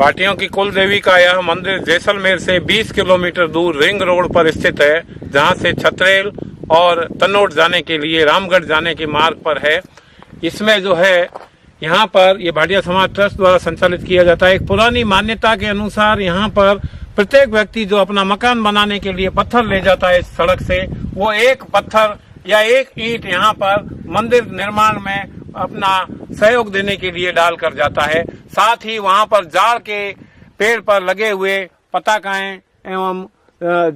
भाटियों की कुल देवी का यह मंदिर जैसलमेर से 20 किलोमीटर दूर रिंग रोड पर स्थित है, जहां से छतरेल और तनोट जाने के लिए रामगढ़ जाने के मार्ग पर है। इसमें जो है यहाँ पर ये भाटिया समाज ट्रस्ट द्वारा संचालित किया जाता है। एक पुरानी मान्यता के अनुसार यहाँ पर प्रत्येक व्यक्ति जो अपना मकान बनाने के लिए पत्थर ले जाता है इस सड़क से, वो एक पत्थर या एक ईंट यहाँ पर मंदिर निर्माण में अपना सहयोग देने के लिए डाल कर जाता है। साथ ही वहाँ पर जाड़ के पेड़ पर लगे हुए पताकाएं एवं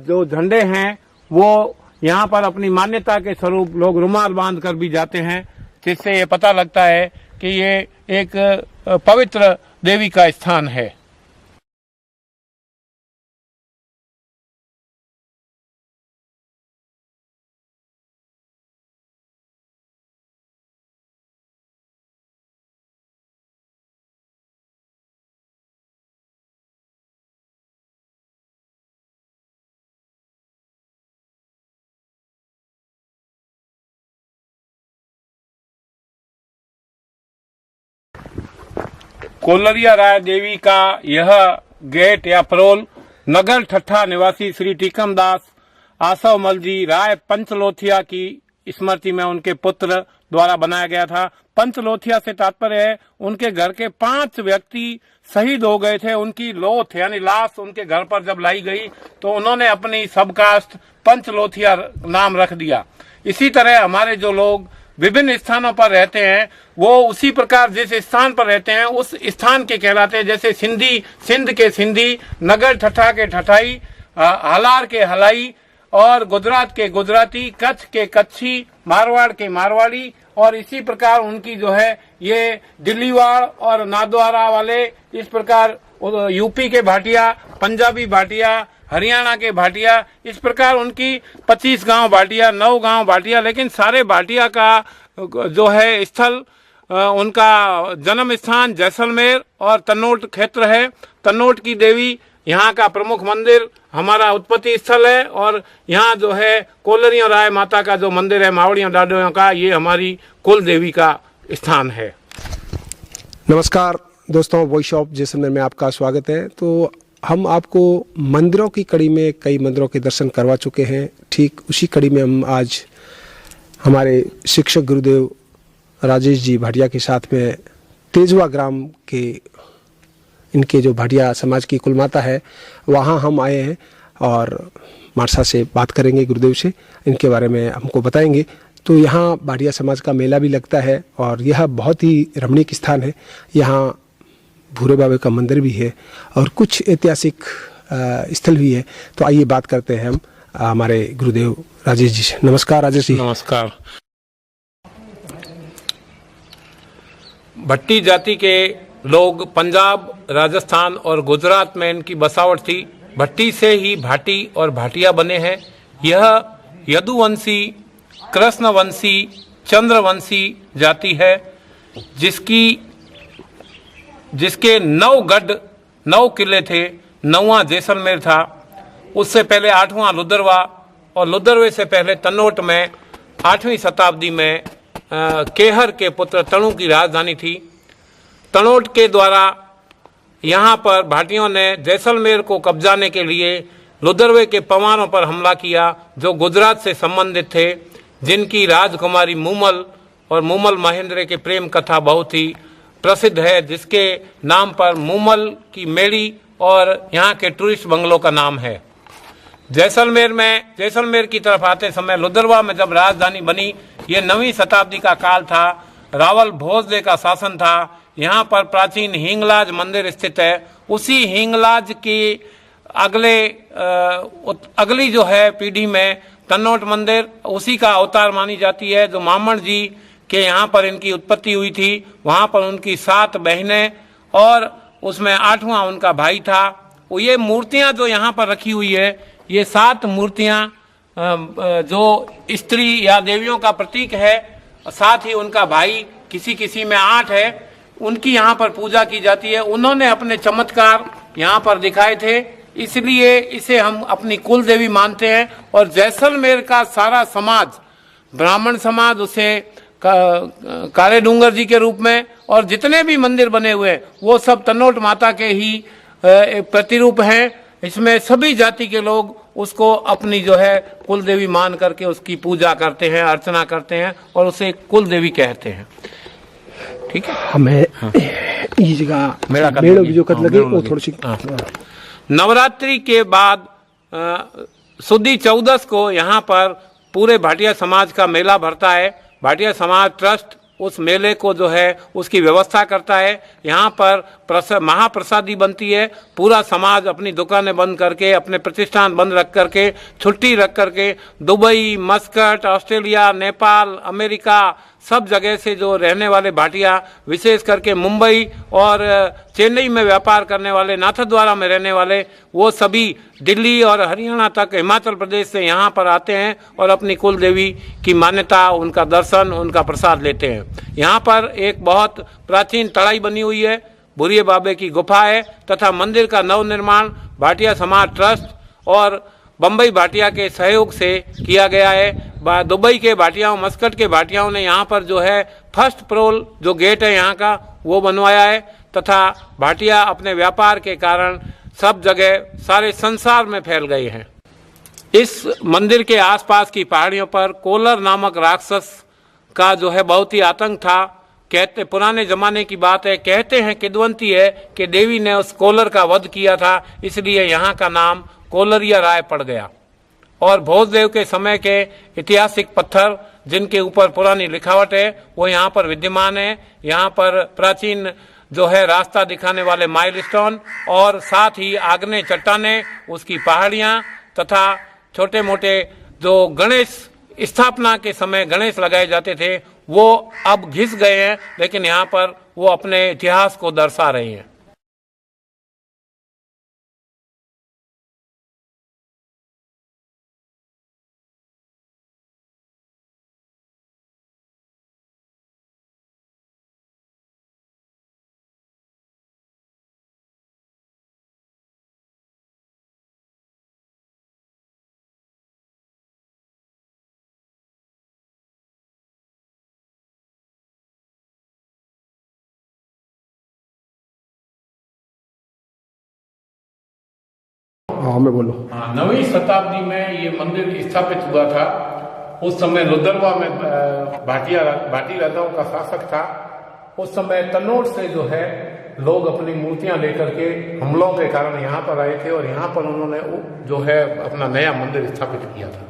जो झंडे हैं वो यहाँ पर अपनी मान्यता के स्वरूप लोग रुमाल बांध कर भी जाते हैं, जिससे ये पता लगता है कि ये एक पवित्र देवी का स्थान है। कोलरिया राय देवी का यह गेट या परोल नगर ठट्ठा निवासी श्री टीकमदास आसवमल जी राय पंचलोथिया की स्मृति में उनके पुत्र द्वारा बनाया गया था। पंचलोथिया से तात्पर्य है उनके घर के 5 व्यक्ति शहीद हो गए थे। उनकी लोथ यानी लाश उनके घर पर जब लाई गई तो उन्होंने अपनी सबकास्ट पंचलोथिया नाम रख दिया। इसी तरह हमारे जो लोग विभिन्न स्थानों पर रहते हैं वो उसी प्रकार जिस स्थान पर रहते हैं उस स्थान के कहलाते हैं। जैसे सिंधी सिंध के सिंधी, नगर ठट्ठा के ठठाई, हलार के हलाई और गुजरात के गुजराती, कच्छ के कच्छी, मारवाड़ के मारवाड़ी और इसी प्रकार उनकी जो है ये दिल्लीवाड़ और नादवारा वाले, इस प्रकार यूपी के भाटिया, पंजाबी भाटिया, हरियाणा के भाटिया, इस प्रकार उनकी 25 गांव भाटिया, 9 गांव भाटिया, लेकिन सारे भाटिया का जो है स्थल उनका जन्म स्थान जैसलमेर और तनोट क्षेत्र है। तनोट की देवी यहाँ का प्रमुख मंदिर हमारा उत्पत्ति स्थल है और यहाँ जो है कोलरिया राय माता का जो मंदिर है मावड़ियों डाडों का, ये हमारी कुल देवी का स्थान है। नमस्कार दोस्तों, वॉइस ऑफ जैसलमेर में आपका स्वागत है। तो हम आपको मंदिरों की कड़ी में कई मंदिरों के दर्शन करवा चुके हैं। ठीक उसी कड़ी में हम आज हमारे शिक्षक गुरुदेव राजेश जी भाटिया के साथ में तेजवा ग्राम के इनके जो भाटिया समाज की कुलमाता है वहाँ हम आए हैं और मारसा से बात करेंगे, गुरुदेव से इनके बारे में हमको बताएंगे। तो यहाँ भाटिया समाज का मेला भी लगता है और यह बहुत ही रमणीक स्थान है। यहाँ भूरे बाबे का मंदिर भी है और कुछ ऐतिहासिक स्थल भी है। तो आइए बात करते हैं हम हमारे गुरुदेव राजेश जी से। नमस्कार राजेश जी। नमस्कार। भट्टी जाति के लोग पंजाब, राजस्थान और गुजरात में इनकी बसावट थी। भट्टी से ही भाटी और भाटिया बने हैं। यह यदुवंशी, कृष्णवंशी, चंद्रवंशी जाति है जिसके 9 गढ़ 9 किले थे। 9वां जैसलमेर था, उससे पहले 8वां लुदरवा और लुदरवे से पहले तनोट में 8वीं शताब्दी में केहर के पुत्र तणु की राजधानी थी। तनोट के द्वारा यहाँ पर भाटियों ने जैसलमेर को कब्जाने के लिए लुदरवे के पवारों पर हमला किया जो गुजरात से संबंधित थे, जिनकी राजकुमारी मूमल और मूमल महेंद्र के प्रेम कथा बहुत ही प्रसिद्ध है, जिसके नाम पर मूमल की मेड़ी और यहाँ के टूरिस्ट बंगलों का नाम है। जैसलमेर की तरफ आते समय लुदरवा में जब राजधानी बनी, ये 9वीं शताब्दी का काल था। रावल भोसले का शासन था। यहाँ पर प्राचीन हिंगलाज मंदिर स्थित है। उसी हिंगलाज की अगली जो है पीढ़ी में तनोट मंदिर उसी का अवतार मानी जाती है, जो मामण जी के यहाँ पर इनकी उत्पत्ति हुई थी। वहाँ पर उनकी 7 बहनें और उसमें 8वां उनका भाई था। ये मूर्तियाँ जो यहाँ पर रखी हुई है, ये 7 मूर्तियाँ जो स्त्री या देवियों का प्रतीक है, साथ ही उनका भाई किसी में 8 है, उनकी यहाँ पर पूजा की जाती है। उन्होंने अपने चमत्कार यहाँ पर दिखाए थे, इसलिए इसे हम अपनी कुल देवी मानते हैं। और जैसलमेर का सारा समाज, ब्राह्मण समाज उसे काले डूंगर जी के रूप में, और जितने भी मंदिर बने हुए हैं वो सब तनोट माता के ही प्रतिरूप हैं। इसमें सभी जाति के लोग उसको अपनी जो है कुल देवी मान करके उसकी पूजा करते हैं, अर्चना करते हैं और उसे कुल देवी कहते हैं। ठीक है, हमें ये जगह मेड़ो की जो कत लगे वो थोड़ी सी। नवरात्रि के बाद सुदी 14 को यहाँ पर पूरे भाटिया समाज का मेला भरता है। भाटिया समाज ट्रस्ट उस मेले को जो है उसकी व्यवस्था करता है। यहाँ पर महाप्रसादी बनती है। पूरा समाज अपनी दुकानें बंद करके, अपने प्रतिष्ठान बंद रख करके, छुट्टी रख करके Dubai, Muscat, Australia, Nepal, America सब जगह से जो रहने वाले भाटिया, विशेष करके मुंबई और चेन्नई में व्यापार करने वाले, नाथद्वारा में रहने वाले, वो सभी दिल्ली और हरियाणा तक, हिमाचल प्रदेश से यहाँ पर आते हैं और अपनी कुल देवी की मान्यता, उनका दर्शन, उनका प्रसाद लेते हैं। यहाँ पर एक बहुत प्राचीन तड़ाई बनी हुई है, भूरिये बाबे की गुफा है, तथा मंदिर का नवनिर्माण भाटिया समाज ट्रस्ट और बम्बई भाटिया के सहयोग से किया गया है। दुबई के भाटियाओं, मस्कट के भाटियाओं ने यहाँ पर जो है फर्स्ट प्रोल जो गेट है यहाँ का वो बनवाया है, तथा भाटिया अपने व्यापार के कारण सब जगह सारे संसार में फैल गए हैं। इस मंदिर के आसपास की पहाड़ियों पर कोलर नामक राक्षस का जो है बहुत ही आतंक था। कहते पुराने जमाने की बात है, कहते हैं किदवंती है कि देवी ने उस कोलर का वध किया था, इसलिए यहाँ का नाम कोलरिया राय पड़ गया। और भोजदेव के समय के ऐतिहासिक पत्थर जिनके ऊपर पुरानी लिखावट है वो यहाँ पर विद्यमान है। यहाँ पर प्राचीन जो है रास्ता दिखाने वाले माइलस्टोन और साथ ही आग्नेय चट्टानें, उसकी पहाड़ियाँ तथा छोटे मोटे जो गणेश स्थापना के समय गणेश लगाए जाते थे वो अब घिस गए हैं, लेकिन यहाँ पर वो अपने इतिहास को दर्शा रहे हैं। हाँ मैं बोलो। हाँ, 9वीं शताब्दी में ये मंदिर स्थापित हुआ था। उस समय लुदरवा में भाटी राजाओं का शासक था। उस समय तनोट से जो है लोग अपनी मूर्तियां लेकर के हमलों के कारण यहाँ पर आए थे और यहाँ पर उन्होंने जो है अपना नया मंदिर स्थापित किया था।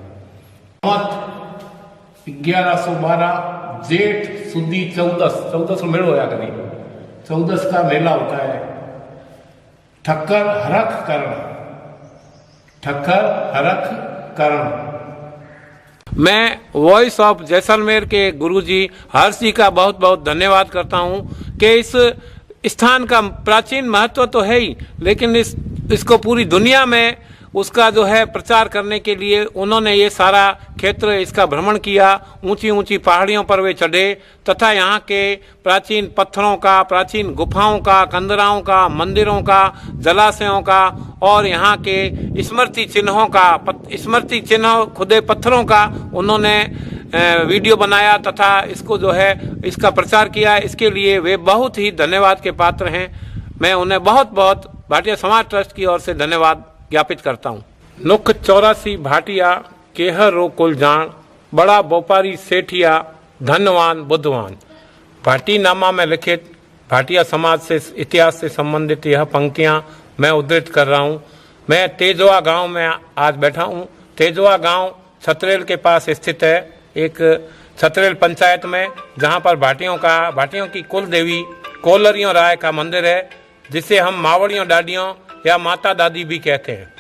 1112 जेठ सुदी 14 मेड़ो होया कभी 14 का मेला होता है। ठक्कर हरख करण। मैं वॉइस ऑफ जैसलमेर के गुरुजी हर्ष जी का बहुत बहुत धन्यवाद करता हूं कि इस स्थान का प्राचीन महत्व तो है ही, लेकिन इसको पूरी दुनिया में उसका जो है प्रचार करने के लिए उन्होंने ये सारा क्षेत्र इसका भ्रमण किया। ऊंची ऊंची पहाड़ियों पर वे चढ़े तथा यहाँ के प्राचीन पत्थरों का, प्राचीन गुफाओं का, कंदराओं का, मंदिरों का, जलाशयों का और यहाँ के स्मृति चिन्हों खुदे पत्थरों का उन्होंने वीडियो बनाया तथा इसको जो है इसका प्रचार किया। इसके लिए वे बहुत ही धन्यवाद के पात्र हैं। मैं उन्हें बहुत बहुत भाटिया समाज ट्रस्ट की ओर से धन्यवाद ज्ञापित करता हूँ। नुख 84 भाटिया केहर रो कुल जान, बड़ा व्यापारी सेठिया धनवान बुद्धवान। भाटी नामा में लिखित भाटिया समाज से इतिहास से संबंधित यह पंक्तियाँ मैं उद्धृत कर रहा हूँ। मैं तेजवा गांव में आज बैठा हूँ। तेजवा गांव छतरेल के पास स्थित है, एक छतरेल पंचायत में, जहाँ पर भाटियों की कुल देवी कोलरियों राय का मंदिर है, जिसे हम मावड़ियों डाडियों या माता दादी भी कहते हैं।